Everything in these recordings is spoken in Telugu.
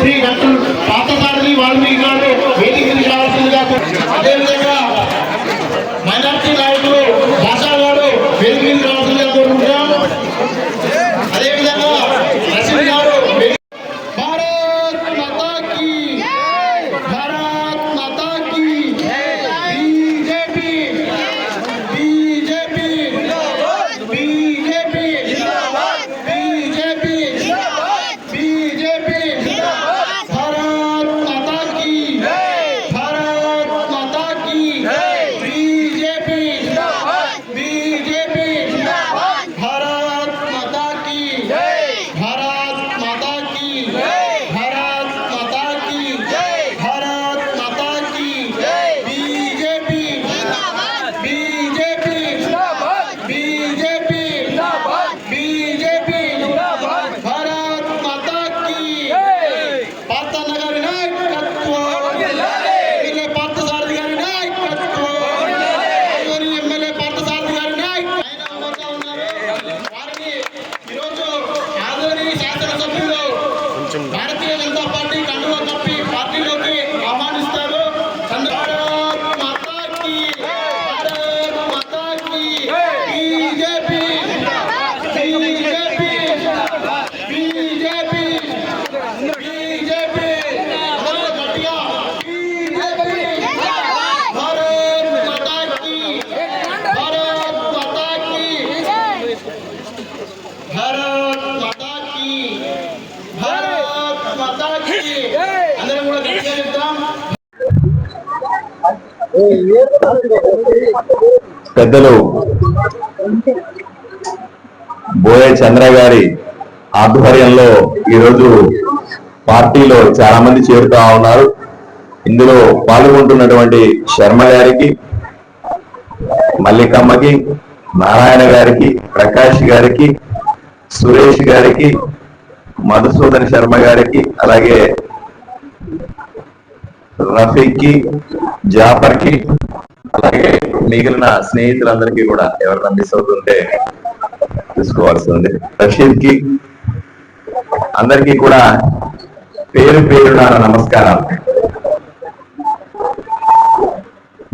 శ్రీ డాక్టర్ పార్థసారథి వాల్మీకి గారు వేదికకి రావాల్సిందిగా, అదేవిధంగా మైనార్టీ నాయకులు భాషా గారు వేదికకి రావాల్సిందిగా కోరుకుంటున్నాం. అదేవిధంగా రషీద్ గారు భారతీయ జనతా పార్టీ కండువా కప్పి పార్టీలోకి ఆహ్వానిస్తారు. పెద్దలు బోయే చంద్ర గారి ఆధ్వర్యంలో ఈరోజు పార్టీలో చాలా మంది చేరుతా ఉన్నారు. ఇందులో పాల్గొంటున్నటువంటి శర్మ గారికి, మల్లికమ్మకి, నారాయణ గారికి, ప్రకాష్ గారికి, సురేష్ గారికి, మధుసూదన్ శర్మ గారికి, అలాగే రఫీక్కి, జాఫర్కి, అలాగే మిగిలిన స్నేహితులందరికీ కూడా ఎవరైనా మిస్ అవుతుంటే చూసుకోవాల్సి ఉంది. రషీద్కి, అందరికీ కూడా పేరు పేరున నమస్కారాలు.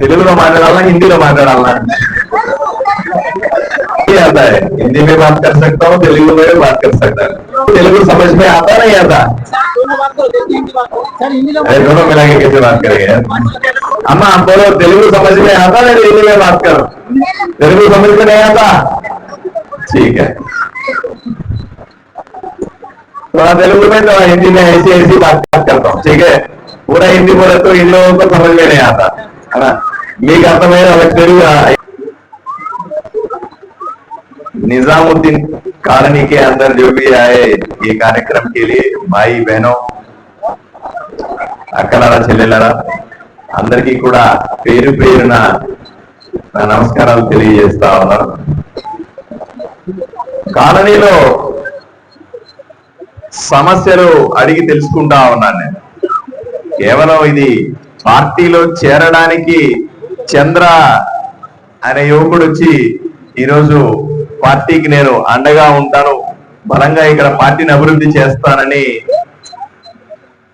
తెలుగులో మాట్లాడాలా, హిందీలో మాట్లాడాలా? आता है, हिंदी में बात कर सकता हूँ, तेलुगु में बात कर सकता हूँ. तेलुगु समझ में आता नहीं आता? दोनों मिला के कैसे बात करेंगे? अम्मा आप बोलो, तेलुगु समझ में आता नहीं, हिंदी में बात करो. तेलुगु समझ में नहीं आता? ठीक है, तो तेलुगु में तो हिंदी में ऐसी ऐसी बात करता हूँ. ठीक है, पूरा हिंदी बोले तो इन लोगों को समझ में नहीं आता है ना. మీకు అర్థమైన వాళ్ళకి తెలుగు. निजामुद्दीन कॉलोनी के अंदर जो भी आए ये कार्यक्रम के लिए भाई बहनों, అక్కలారా చెల్లెలారా అందరికీ కూడా పేరు పేరున నమస్కారాలు తెలియజేస్తా ఉన్నాను. కాలనీలో సమస్యలు అడిగి తెలుసుకుంటా ఉన్నాను నేను. కేవలం ఇది పార్టీలో చేరడానికి చంద్ర అనే యువకుడు వచ్చి ఈరోజు పార్టీకి నేను అండగా ఉంటాను, బలంగా ఇక్కడ పార్టీని అభివృద్ధి చేస్తానని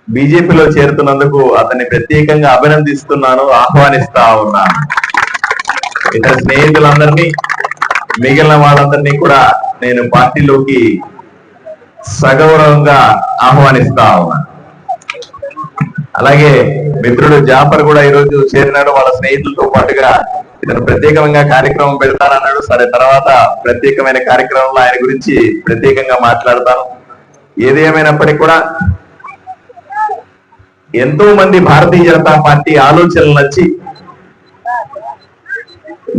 బీజేపీలో చేరుతున్నందుకు అతన్ని ప్రత్యేకంగా అభినందిస్తున్నాను, ఆహ్వానిస్తా ఉన్నాను. ఇతర స్నేహితులందరినీ, మిగిలిన వాళ్ళందరినీ కూడా నేను పార్టీలోకి సగౌరవంగా ఆహ్వానిస్తా ఉన్నాను. అలాగే మిత్రుడు జాఫర్ కూడా ఈరోజు చేరినాడు వాళ్ళ స్నేహితులతో పాటుగా. ఇతను ప్రత్యేకంగా కార్యక్రమం పెడతానన్నాడు. సరే, తర్వాత ప్రత్యేకమైన కార్యక్రమంలో ఆయన గురించి ప్రత్యేకంగా మాట్లాడతాను. ఏది ఏమైనప్పటికీ కూడా ఎంతో మంది భారతీయ జనతా పార్టీ ఆలోచనలు నచ్చి,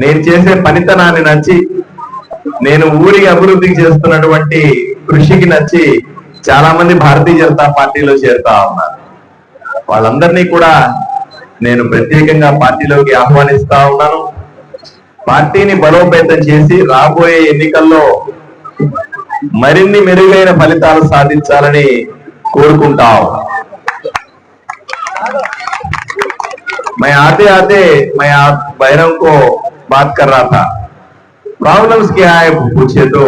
నేను చేసే పనితనాన్ని నచ్చి, నేను ఊరికి అభివృద్ధికి చేస్తున్నటువంటి కృషికి నచ్చి చాలా మంది భారతీయ జనతా పార్టీలో చేరుతా ఉన్నారు. వాళ్ళందరినీ కూడా నేను ప్రత్యేకంగా పార్టీలోకి ఆహ్వానిస్తా ఉన్నాను. పార్టీని బలోపేతం చేసి రాబోయే ఎన్నికల్లో మరిన్ని మెరుగైన ఫలితాలు సాధించాలని కోరుకుంటా ఉన్నాను. मैं आते आते मैं आप बहनों को बात कर रहा था प्रॉब्लम्स क्या है पूछे तो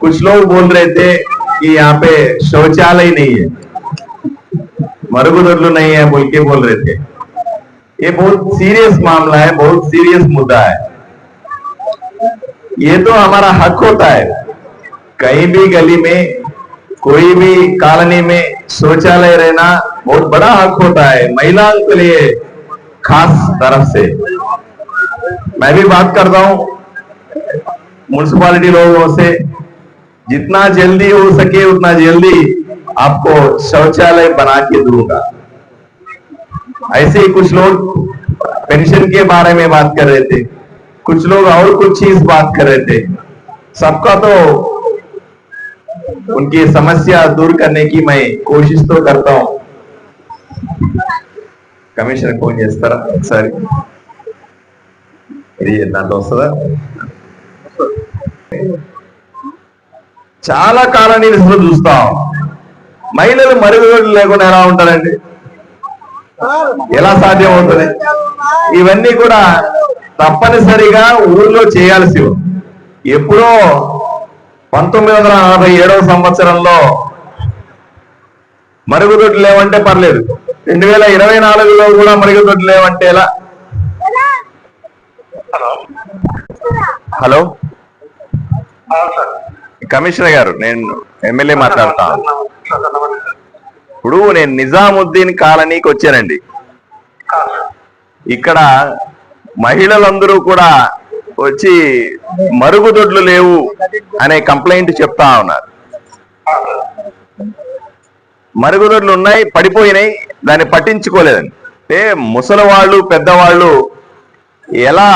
कुछ लोग बोल रहे थे कि यहाँ पे शौचालय नहीं है, मరుగుदొడ్లు नहीं है बोल के बोल रहे थे। ये बहुत सीरियस मामला है, बहुत सीरियस मुद्दा है। ये तो हमारा हक होता है, कहीं भी गली में कोई भी कॉलोनी में शौचालय रहना बहुत बड़ा हक होता है, महिलाओं के लिए खास तरफ से। मैं भी बात करता हूं म्युनिसिपालिटी लोगों से, जितना जल्दी हो सके उतना जल्दी आपको शौचालय बना के दूंगा। ऐसे ही कुछ लोग पेंशन के बारे में बात कर रहे थे, कुछ लोग और कुछ चीज बात कर रहे थे। सबका तो उनकी समस्या दूर करने की मैं कोशिश तो करता हूं। कमिश्नर फोन చేస్తారా ఒకసారి? ఇది దాంట్లో వస్తుందా? చాలా కాలనీలో చూస్తాం, మహిళలు మరుగుదొడ్లు లేకుండా ఎలా ఉంటారండి? ఎలా సాధ్యం అవుతుంది? ఇవన్నీ కూడా తప్పనిసరిగా ఊర్లో చేయాల్సి ఎప్పుడో 1947 సంవత్సరంలో మరుగుదొడ్లు లేవంటే పర్లేదు, 2024లో కూడా మరుగుదొడ్లు లేవంటే ఎలా? హలో కమిషనర్ గారు, నేను ఎమ్మెల్యే మాట్లాడతాను. ఇప్పుడు నేను నిజాముద్దీన్ కాలనీకి వచ్చానండి. ఇక్కడ మహిళలందరూ కూడా వచ్చి మరుగుదొడ్లు లేవు అనే కంప్లైంట్ చెప్తా ఉన్నారు. మరుగుదొడ్లు ఉన్నాయి, పడిపోయినాయి, దాన్ని పట్టించుకోలేదండి. అంటే ముసలి వాళ్ళు పెద్దవాళ్ళు ఎలా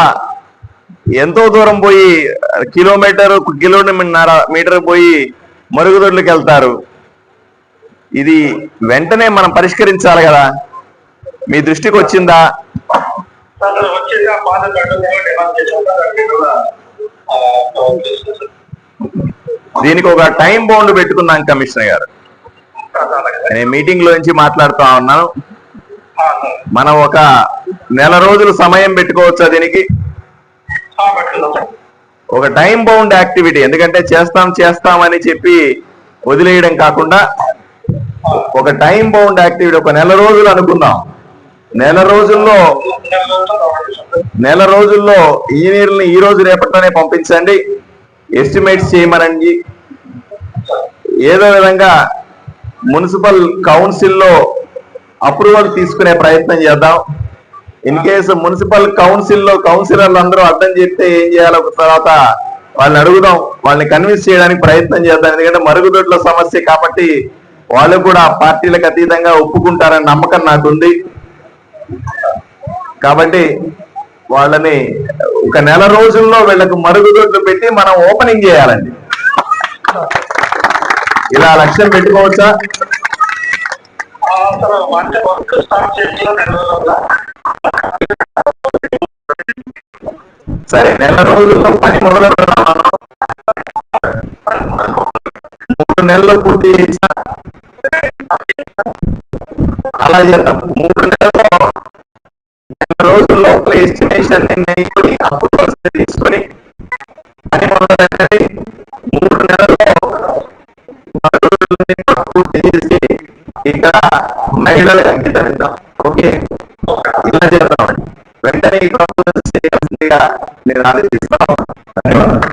ఎంతో దూరం పోయి కిలోమీటర్ పోయి మరుగుదొడ్లకు వెళ్తారు. ఇది వెంటనే మనం పరిష్కరించాలి కదా. మీ దృష్టికి వచ్చిందా? దీనికి ఒక టైం బౌండ్ పెట్టుకున్నాం కమిషనర్ గారు. నేను మీటింగ్ లో నుంచి మాట్లాడుతా ఉన్నాను. మనం ఒక నెల రోజులు సమయం పెట్టుకోవచ్చా దీనికి? ఒక టైం బౌండ్ యాక్టివిటీ, ఎందుకంటే చేస్తామని చెప్పి వదిలేయడం కాకుండా ఒక టైం బౌండ్ యాక్టివిటీ ఒక నెల రోజులు అనుకుందాం. నెల రోజుల్లో ఇంజనీర్ని ఈ రోజు రేపట్లోనే పంపించండి, ఎస్టిమేట్స్ చేయమనండి. ఏదో విధంగా మున్సిపల్ కౌన్సిల్లో అప్రూవల్ తీసుకునే ప్రయత్నం చేద్దాం. ఇన్ కేసు మున్సిపల్ కౌన్సిల్లో కౌన్సిలర్లు అందరూ అర్థం చెప్తే ఏం చేయాలో తర్వాత వాళ్ళని అడుగుదాం, వాళ్ళని కన్విన్స్ చేయడానికి ప్రయత్నం చేద్దాం. ఎందుకంటే మరుగుదొడ్ల సమస్య కాబట్టి వాళ్ళు కూడా పార్టీలకు అతీతంగా ఒప్పుకుంటారని నమ్మకం నాకుంది. కాబట్టి వాళ్ళని ఒక నెల రోజుల్లో వీళ్ళకు మరుగుదొడ్లు పెట్టి మనం ఓపెనింగ్ చేయాలండి. ఇలా లక్ష్యం పెట్టుకోవచ్చా? సరే, నెల రోజుల్లో పని మొదలు పెడదాం. 3 నెలలు పూర్తి చేసా అలా చేద్దాం. 3 రోజుల్లో ఎస్టిమేషన్ అప్రూవల్స్ తీసుకొని పని మొదలు పెట్టండి. 3 నెలల్లో పూర్తి చేసి ఇక్కడ మహిళలకు అంకితం ఇద్దాం. ఓకే, ఇలా చేద్దామండి. వెంటనే ఈ ప్రాబ్లమ్స్ చేయాల్సిందిగా నేను ఆదేశిస్తాను. ధన్యవాదాలు.